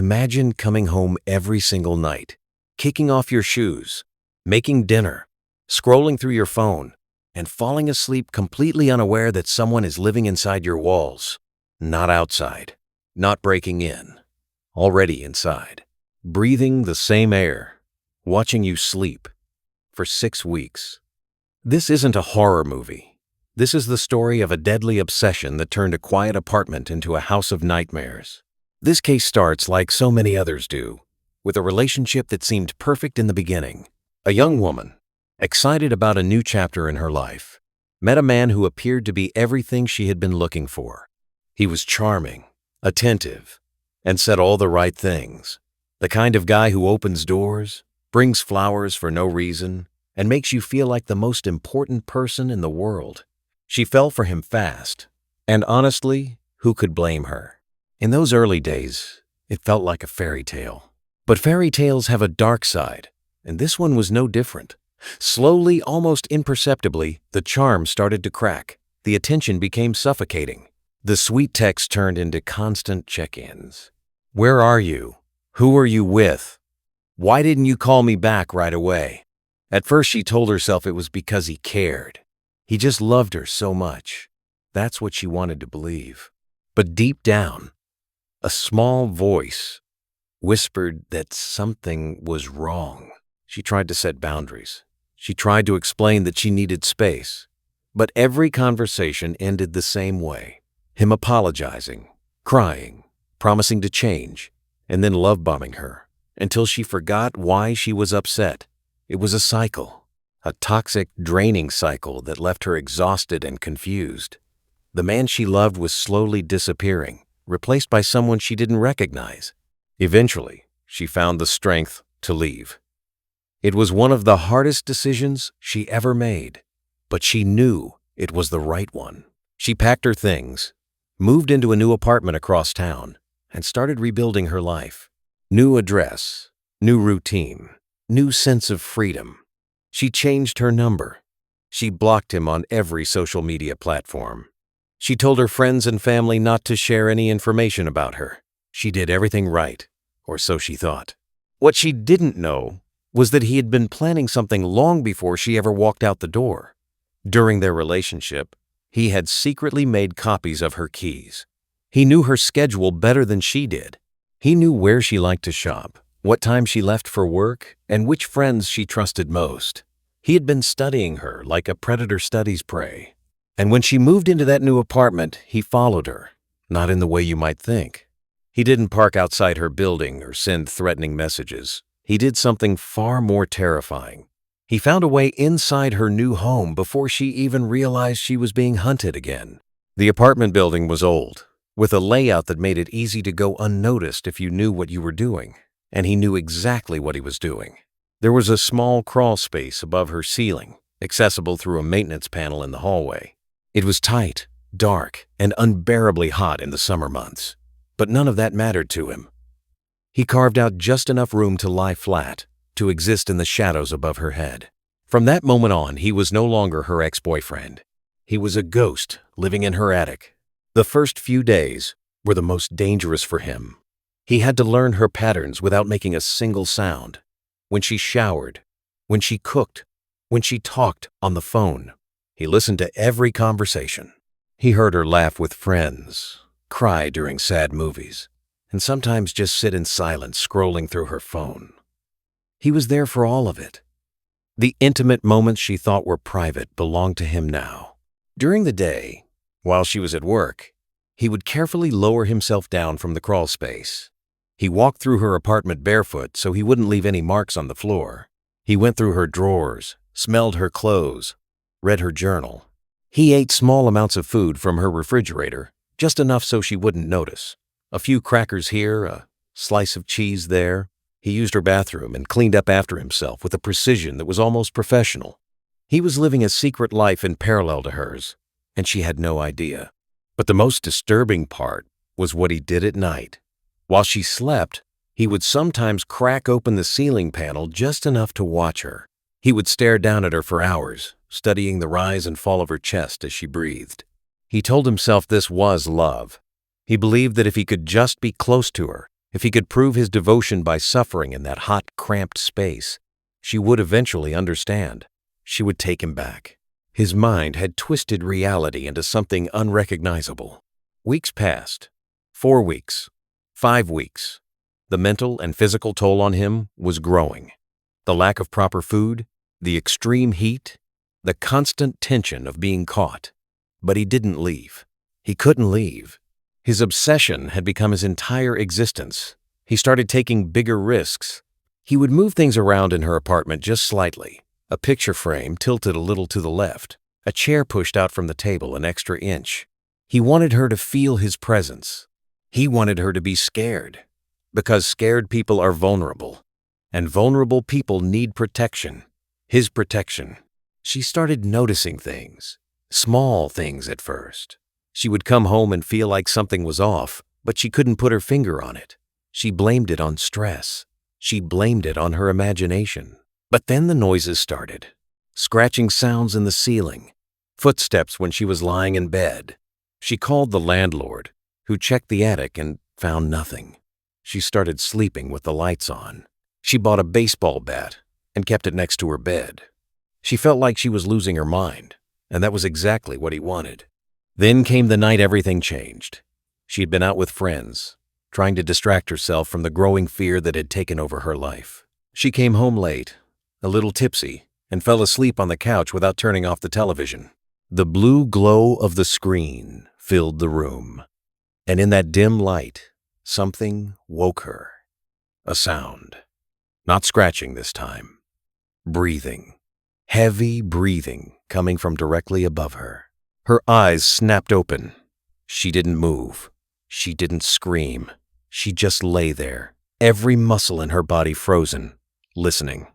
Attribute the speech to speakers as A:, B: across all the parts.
A: Imagine coming home every single night, kicking off your shoes, making dinner, scrolling through your phone, and falling asleep completely unaware that someone is living inside your walls, not outside, not breaking in, already inside, breathing the same air, watching you sleep for 6 weeks. This isn't a horror movie. This is the story of a deadly obsession that turned a quiet apartment into a house of nightmares. This case starts like so many others do, with a relationship that seemed perfect in the beginning. A young woman, excited about a new chapter in her life, met a man who appeared to be everything she had been looking for. He was charming, attentive, and said all the right things. The kind of guy who opens doors, brings flowers for no reason, and makes you feel like the most important person in the world. She fell for him fast, and honestly, who could blame her? In those early days, it felt like a fairy tale. But fairy tales have a dark side, and this one was no different. Slowly, almost imperceptibly, the charm started to crack. The attention became suffocating. The sweet text turned into constant check-ins. Where are you? Who are you with? Why didn't you call me back right away? At first, she told herself it was because he cared. He just loved her so much. That's what she wanted to believe. But deep down, a small voice whispered that something was wrong. She tried to set boundaries. She tried to explain that she needed space. But every conversation ended the same way. Him apologizing, crying, promising to change, and then love-bombing her until she forgot why she was upset. It was a cycle, a toxic, draining cycle that left her exhausted and confused. The man she loved was slowly disappearing, replaced by someone she didn't recognize. Eventually, she found the strength to leave. It was one of the hardest decisions she ever made, but she knew it was the right one. She packed her things, moved into a new apartment across town, and started rebuilding her life. New address, new routine, new sense of freedom. She changed her number. She blocked him on every social media platform. She told her friends and family not to share any information about her. She did everything right, or so she thought. What she didn't know was that he had been planning something long before she ever walked out the door. During their relationship, he had secretly made copies of her keys. He knew her schedule better than she did. He knew where she liked to shop, what time she left for work, and which friends she trusted most. He had been studying her like a predator studies prey. And when she moved into that new apartment, he followed her, not in the way you might think. He didn't park outside her building or send threatening messages. He did something far more terrifying. He found a way inside her new home before she even realized she was being hunted again. The apartment building was old, with a layout that made it easy to go unnoticed if you knew what you were doing. And he knew exactly what he was doing. There was a small crawl space above her ceiling, accessible through a maintenance panel in the hallway. It was tight, dark, and unbearably hot in the summer months, but none of that mattered to him. He carved out just enough room to lie flat, to exist in the shadows above her head. From that moment on, he was no longer her ex-boyfriend. He was a ghost living in her attic. The first few days were the most dangerous for him. He had to learn her patterns without making a single sound. When she showered, when she cooked, when she talked on the phone, he listened to every conversation. He heard her laugh with friends, cry during sad movies, and sometimes just sit in silence scrolling through her phone. He was there for all of it. The intimate moments she thought were private belonged to him now. During the day, while she was at work, he would carefully lower himself down from the crawl space. He walked through her apartment barefoot so he wouldn't leave any marks on the floor. He went through her drawers, smelled her clothes, read her journal. He ate small amounts of food from her refrigerator, just enough so she wouldn't notice. A few crackers here, a slice of cheese there. He used her bathroom and cleaned up after himself with a precision that was almost professional. He was living a secret life in parallel to hers, and she had no idea. But the most disturbing part was what he did at night. While she slept, he would sometimes crack open the ceiling panel just enough to watch her. He would stare down at her for hours, studying the rise and fall of her chest as she breathed. He told himself this was love. He believed that if he could just be close to her, If he could prove his devotion by suffering in that hot, cramped space, she would eventually understand. She would take him back. His mind had twisted reality into something unrecognizable. Weeks passed. 4 weeks. 5 weeks. The mental and physical toll on him was growing. The lack of proper food, the extreme heat, the constant tension of being caught. But he didn't leave. He couldn't leave. His obsession had become his entire existence. He started taking bigger risks. He would move things around in her apartment just slightly. A picture frame tilted a little to the left, a chair pushed out from the table an extra inch. He wanted her to feel his presence. He wanted her to be scared, because scared people are vulnerable, and vulnerable people need protection. His protection. She started noticing things, small things at first. She would come home and feel like something was off, but she couldn't put her finger on it. She blamed it on stress. She blamed it on her imagination. But then the noises started. Scratching sounds in the ceiling. Footsteps when she was lying in bed. She called the landlord, who checked the attic and found nothing. She started sleeping with the lights on. She bought a baseball bat and kept it next to her bed. She felt like she was losing her mind, and that was exactly what he wanted. Then came the night everything changed. She had been out with friends, trying to distract herself from the growing fear that had taken over her life. She came home late, a little tipsy, and fell asleep on the couch without turning off the television. The blue glow of the screen filled the room, and in that dim light, something woke her. A sound. Not scratching this time. Breathing. Heavy breathing coming from directly above her. Her eyes snapped open. She didn't move. She didn't scream. She just lay there, every muscle in her body frozen, listening.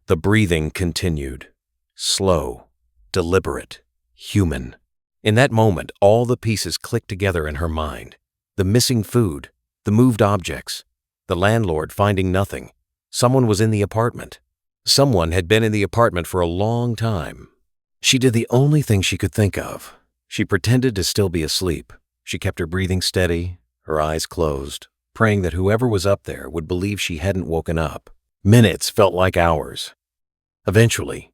A: The breathing continued. Slow, deliberate, human. In that moment, all the pieces clicked together in her mind. The missing food, the moved objects, the landlord finding nothing. Someone was in the apartment. Someone had been in the apartment for a long time. She did the only thing she could think of. She pretended to still be asleep. She kept her breathing steady, her eyes closed, praying that whoever was up there would believe she hadn't woken up. Minutes felt like hours. Eventually,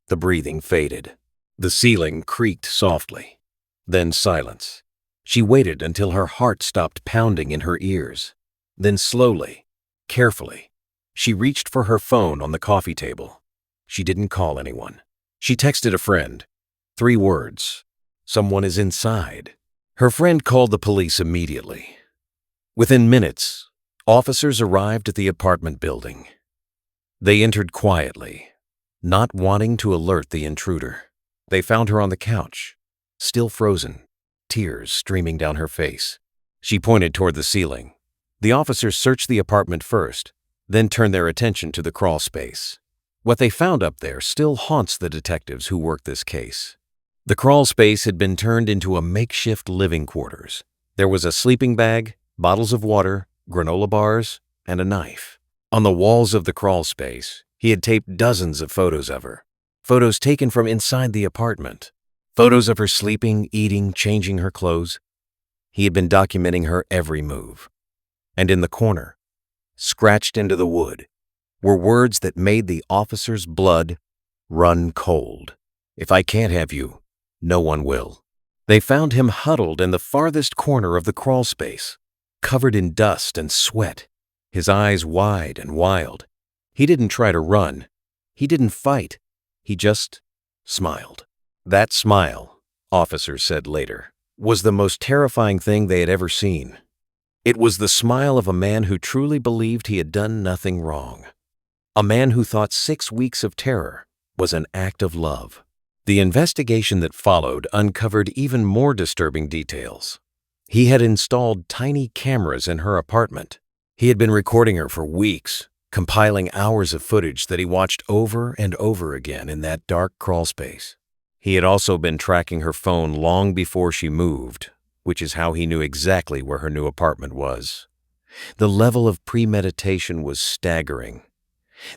A: the breathing faded. The ceiling creaked softly. Then silence. She waited until her heart stopped pounding in her ears. Then slowly, carefully, she reached for her phone on the coffee table. She didn't call anyone. She texted a friend. 3 words. Someone is inside. Her friend called the police immediately. Within minutes, officers arrived at the apartment building. They entered quietly, not wanting to alert the intruder. They found her on the couch, still frozen, tears streaming down her face. She pointed toward the ceiling. The officers searched the apartment first, then turned their attention to the crawl space. What they found up there still haunts the detectives who worked this case. The crawl space had been turned into a makeshift living quarters. There was a sleeping bag, bottles of water, granola bars, and a knife. On the walls of the crawl space, he had taped dozens of photos of her. Photos taken from inside the apartment. Photos of her sleeping, eating, changing her clothes. He had been documenting her every move. And in the corner, scratched into the wood, were words that made the officer's blood run cold. If I can't have you, no one will. They found him huddled in the farthest corner of the crawl space, covered in dust and sweat, his eyes wide and wild. He didn't try to run. He didn't fight. He just smiled. That smile, officers said later, was the most terrifying thing they had ever seen. It was the smile of a man who truly believed he had done nothing wrong. A man who thought 6 weeks of terror was an act of love. The investigation that followed uncovered even more disturbing details. He had installed tiny cameras in her apartment. He had been recording her for weeks, compiling hours of footage that he watched over and over again in that dark crawl space. He had also been tracking her phone long before she moved, which is how he knew exactly where her new apartment was. The level of premeditation was staggering.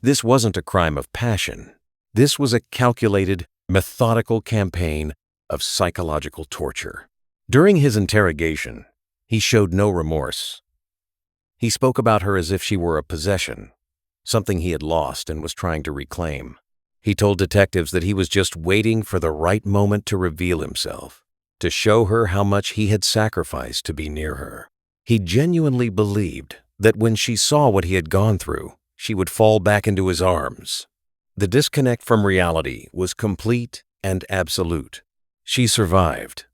A: This wasn't a crime of passion. This was a calculated, methodical campaign of psychological torture. During his interrogation, he showed no remorse. He spoke about her as if she were a possession, something he had lost and was trying to reclaim. He told detectives that he was just waiting for the right moment to reveal himself, to show her how much he had sacrificed to be near her. He genuinely believed that when she saw what he had gone through, she would fall back into his arms. The disconnect from reality was complete and absolute. She survived.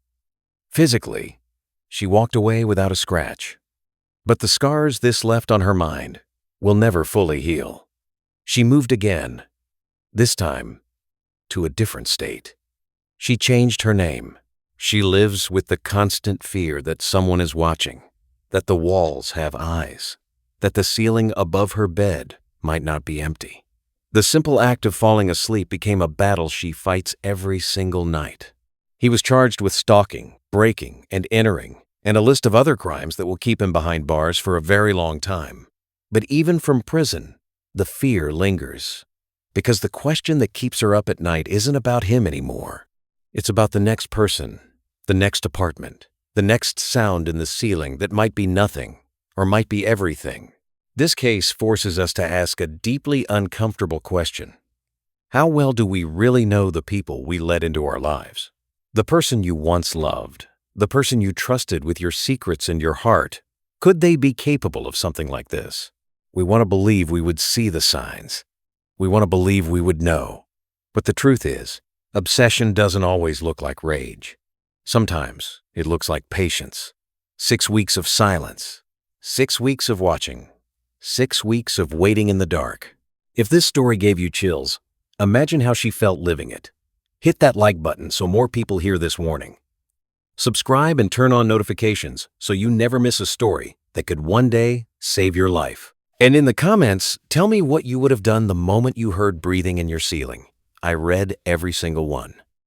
A: Physically, she walked away without a scratch. But the scars this left on her mind will never fully heal. She moved again, this time to a different state. She changed her name. She lives with the constant fear that someone is watching, that the walls have eyes, that the ceiling above her bed might not be empty. The simple act of falling asleep became a battle she fights every single night. He was charged with stalking, breaking, and entering, and a list of other crimes that will keep him behind bars for a very long time. But even from prison, the fear lingers, because the question that keeps her up at night isn't about him anymore. It's about the next person, the next apartment, the next sound in the ceiling that might be nothing or might be everything. This case forces us to ask a deeply uncomfortable question. How well do we really know the people we let into our lives? The person you once loved, the person you trusted with your secrets and your heart, could they be capable of something like this? We want to believe we would see the signs. We want to believe we would know. But the truth is, obsession doesn't always look like rage. Sometimes it looks like patience. 6 weeks of silence. 6 weeks of watching. 6 weeks of waiting in the dark. If this story gave you chills, imagine how she felt living it. Hit that like button so more people hear this warning. Subscribe and turn on notifications so you never miss a story that could one day save your life. And in the comments, tell me what you would have done the moment you heard breathing in your ceiling. I read every single one.